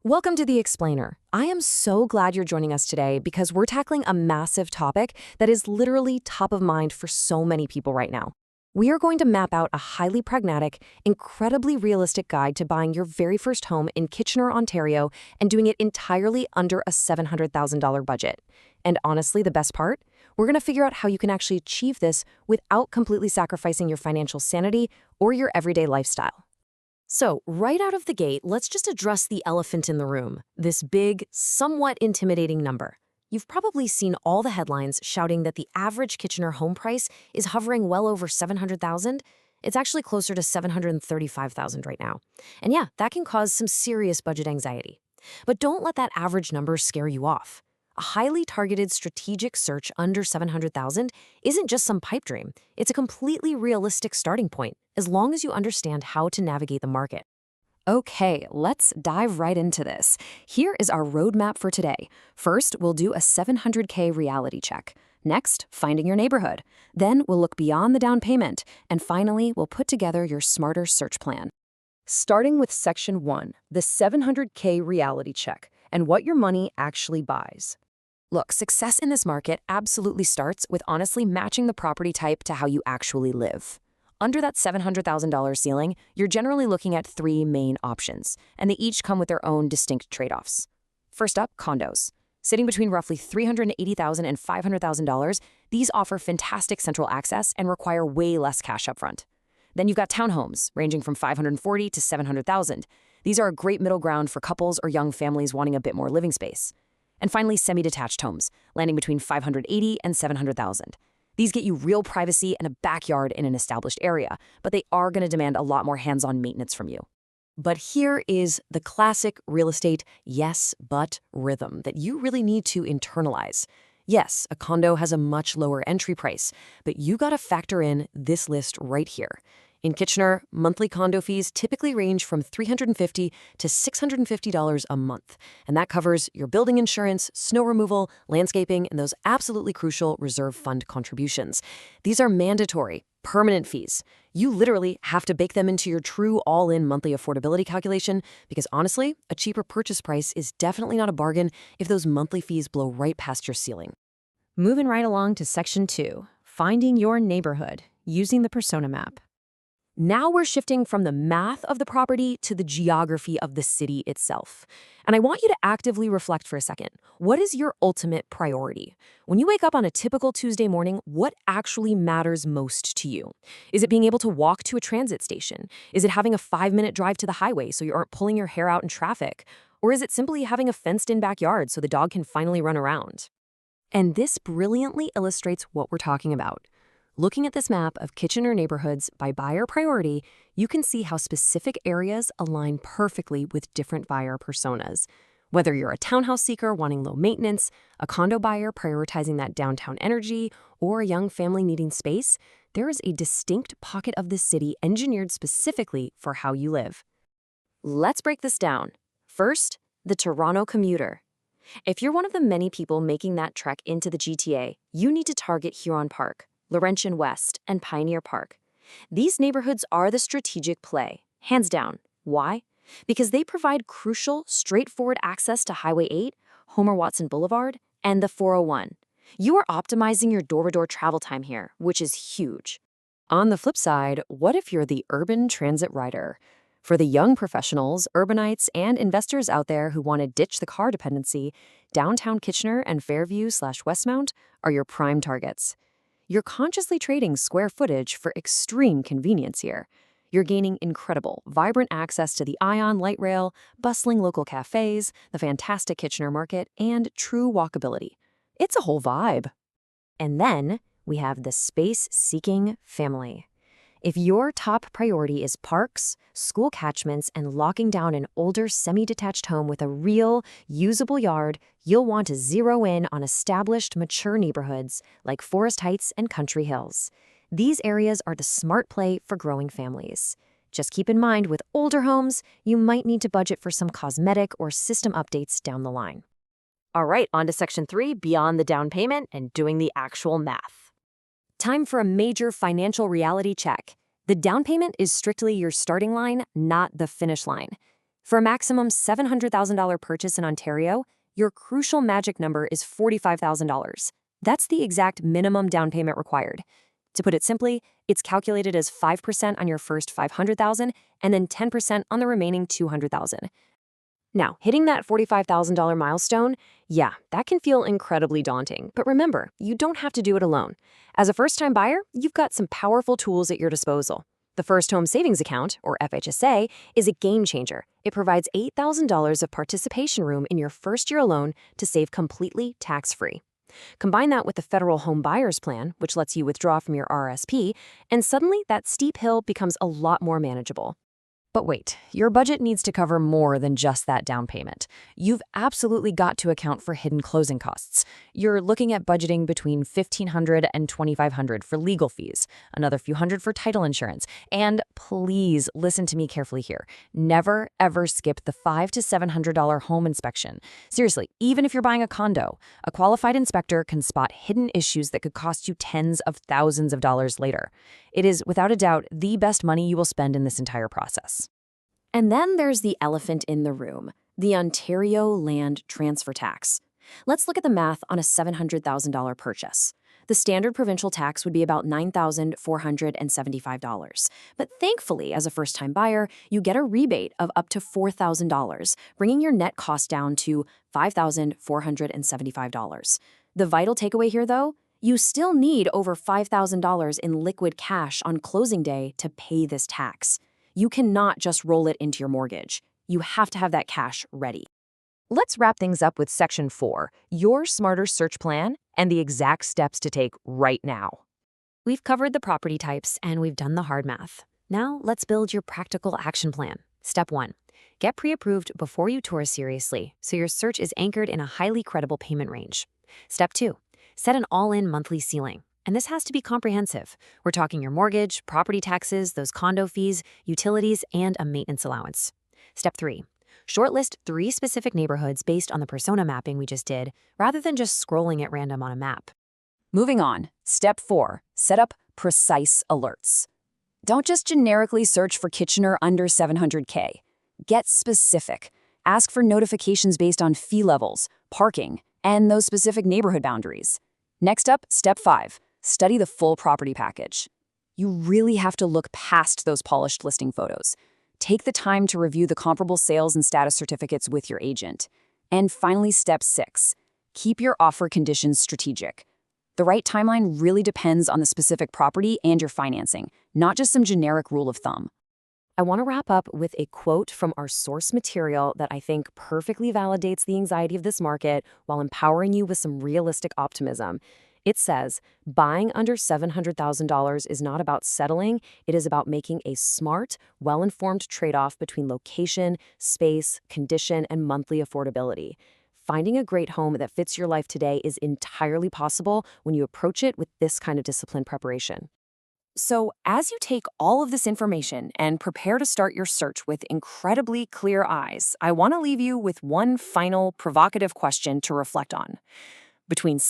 Welcome to The Explainer. I am so glad you're joining us today because we're tackling a massive topic that is literally top of mind for so many people right now. We are going to map out a highly pragmatic, incredibly realistic guide to buying your very first home in Kitchener, Ontario, and doing it entirely under a $700,000 budget. And honestly, the best part? We're going to figure out how you can actually achieve this without completely sacrificing your financial sanity or your everyday lifestyle. So, right out of the gate, let's just address the elephant in the room, this big, somewhat intimidating number. You've probably seen all the headlines shouting that the average Kitchener home price is hovering well over $700,000. It's actually closer to $735,000 right now. And yeah, that can cause some serious budget anxiety. But don't let that average number scare you off. A highly targeted strategic search under $700,000 isn't just some pipe dream. It's a completely realistic starting point, as long as you understand how to navigate the market. Okay, let's dive right into this. Here is our roadmap for today. First, we'll do a $700K reality check. Next, finding your neighborhood. Then we'll look beyond the down payment. And finally, we'll put together your smarter search plan. Starting with Section 1, the $700K reality check, and what your money actually buys. Look, success in this market absolutely starts with honestly matching the property type to how you actually live. Under that $700,000 ceiling, you're generally looking at three main options, and they each come with their own distinct trade-offs. First up, condos. Sitting between roughly $380,000 and $500,000, these offer fantastic central access and require way less cash upfront. Then you've got townhomes, ranging from $540,000 to $700,000. These are a great middle ground for couples or young families wanting a bit more living space. And finally, semi-detached homes, landing between $580,000 and $700,000. These get you real privacy and a backyard in an established area, but they are going to demand a lot more hands-on maintenance from you. But here is the classic real estate yes, but rhythm that you really need to internalize. Yes, a condo has a much lower entry price, but you got to factor in this list right here. In Kitchener, monthly condo fees typically range from $350 to $650 a month, and that covers your building insurance, snow removal, landscaping, and those absolutely crucial reserve fund contributions. These are mandatory, permanent fees. You literally have to bake them into your true all-in monthly affordability calculation because honestly, a cheaper purchase price is definitely not a bargain if those monthly fees blow right past your ceiling. Moving right along to Section 2, finding your neighborhood, using the persona map. Now we're shifting from the math of the property to the geography of the city itself. And I want you to actively reflect for a second. What is your ultimate priority? When you wake up on a typical Tuesday morning, what actually matters most to you? Is it being able to walk to a transit station? Is it having a 5-minute drive to the highway so you aren't pulling your hair out in traffic? Or is it simply having a fenced-in backyard so the dog can finally run around? And this brilliantly illustrates what we're talking about. Looking at this map of Kitchener neighborhoods by buyer priority, you can see how specific areas align perfectly with different buyer personas. Whether you're a townhouse seeker wanting low maintenance, a condo buyer prioritizing that downtown energy, or a young family needing space, there is a distinct pocket of the city engineered specifically for how you live. Let's break this down. First, the Toronto commuter. If you're one of the many people making that trek into the GTA, you need to target Huron Park, Laurentian West, and Pioneer Park. These neighborhoods are the strategic play, hands down. Why? Because they provide crucial, straightforward access to Highway 8, Homer Watson Boulevard, and the 401. You are optimizing your door-to-door travel time here, which is huge. On the flip side, what if you're the urban transit rider? For the young professionals, urbanites, and investors out there who want to ditch the car dependency, downtown Kitchener and Fairview/Westmount are your prime targets. You're consciously trading square footage for extreme convenience here. You're gaining incredible, vibrant access to the Ion light rail, bustling local cafes, the fantastic Kitchener market, and true walkability. It's a whole vibe. And then we have the space-seeking family. If your top priority is parks, school catchments, and locking down an older semi-detached home with a real, usable yard, you'll want to zero in on established, mature neighborhoods like Forest Heights and Country Hills. These areas are the smart play for growing families. Just keep in mind, with older homes, you might need to budget for some cosmetic or system updates down the line. All right, on to Section 3, beyond the down payment and doing the actual math. Time for a major financial reality check. The down payment is strictly your starting line, not the finish line. For a maximum $700,000 purchase in Ontario, your crucial magic number is $45,000. That's the exact minimum down payment required. To put it simply, it's calculated as 5% on your first $500,000 and then 10% on the remaining $200,000. Now, hitting that $45,000 milestone, yeah, that can feel incredibly daunting. But remember, you don't have to do it alone. As a first-time buyer, you've got some powerful tools at your disposal. The First Home Savings Account, or FHSA, is a game changer. It provides $8,000 of participation room in your first-year loan to save completely tax-free. Combine that with the Federal Home Buyers Plan, which lets you withdraw from your RSP, and suddenly that steep hill becomes a lot more manageable. But wait, your budget needs to cover more than just that down payment. You've absolutely got to account for hidden closing costs. You're looking at budgeting between $1,500 and $2,500 for legal fees, another few hundred for title insurance, and please listen to me carefully here. Never, ever skip the $500 to $700 home inspection. Seriously, even if you're buying a condo, a qualified inspector can spot hidden issues that could cost you tens of thousands of dollars later. It is, without a doubt, the best money you will spend in this entire process. And then there's the elephant in the room, the Ontario Land Transfer Tax. Let's look at the math on a $700,000 purchase. The standard provincial tax would be about $9,475. But thankfully, as a first-time buyer, you get a rebate of up to $4,000, bringing your net cost down to $5,475. The vital takeaway here, though, you still need over $5,000 in liquid cash on closing day to pay this tax. You cannot just roll it into your mortgage. You have to have that cash ready. Let's wrap things up with Section 4, your smarter search plan and the exact steps to take right now. We've covered the property types and we've done the hard math. Now let's build your practical action plan. Step 1. Get pre-approved before you tour seriously, so your search is anchored in a highly credible payment range. Step 2. Set an all-in monthly ceiling. And this has to be comprehensive. We're talking your mortgage, property taxes, those condo fees, utilities, and a maintenance allowance. Step 3. Shortlist 3 specific neighborhoods based on the persona mapping we just did, rather than just scrolling at random on a map. Moving on, Step 4. Set up precise alerts. Don't just generically search for Kitchener under $700K. Get specific. Ask for notifications based on fee levels, parking, and those specific neighborhood boundaries. Next up, Step 5. Study the full property package. You really have to look past those polished listing photos. Take the time to review the comparable sales and status certificates with your agent. And finally, Step 6. Keep your offer conditions strategic. The right timeline really depends on the specific property and your financing, not just some generic rule of thumb. I want to wrap up with a quote from our source material that I think perfectly validates the anxiety of this market while empowering you with some realistic optimism. It says, buying under $700,000 is not about settling, it is about making a smart, well-informed trade-off between location, space, condition, and monthly affordability. Finding a great home that fits your life today is entirely possible when you approach it with this kind of disciplined preparation. So, as you take all of this information and prepare to start your search with incredibly clear eyes, I want to leave you with one final provocative question to reflect on. Between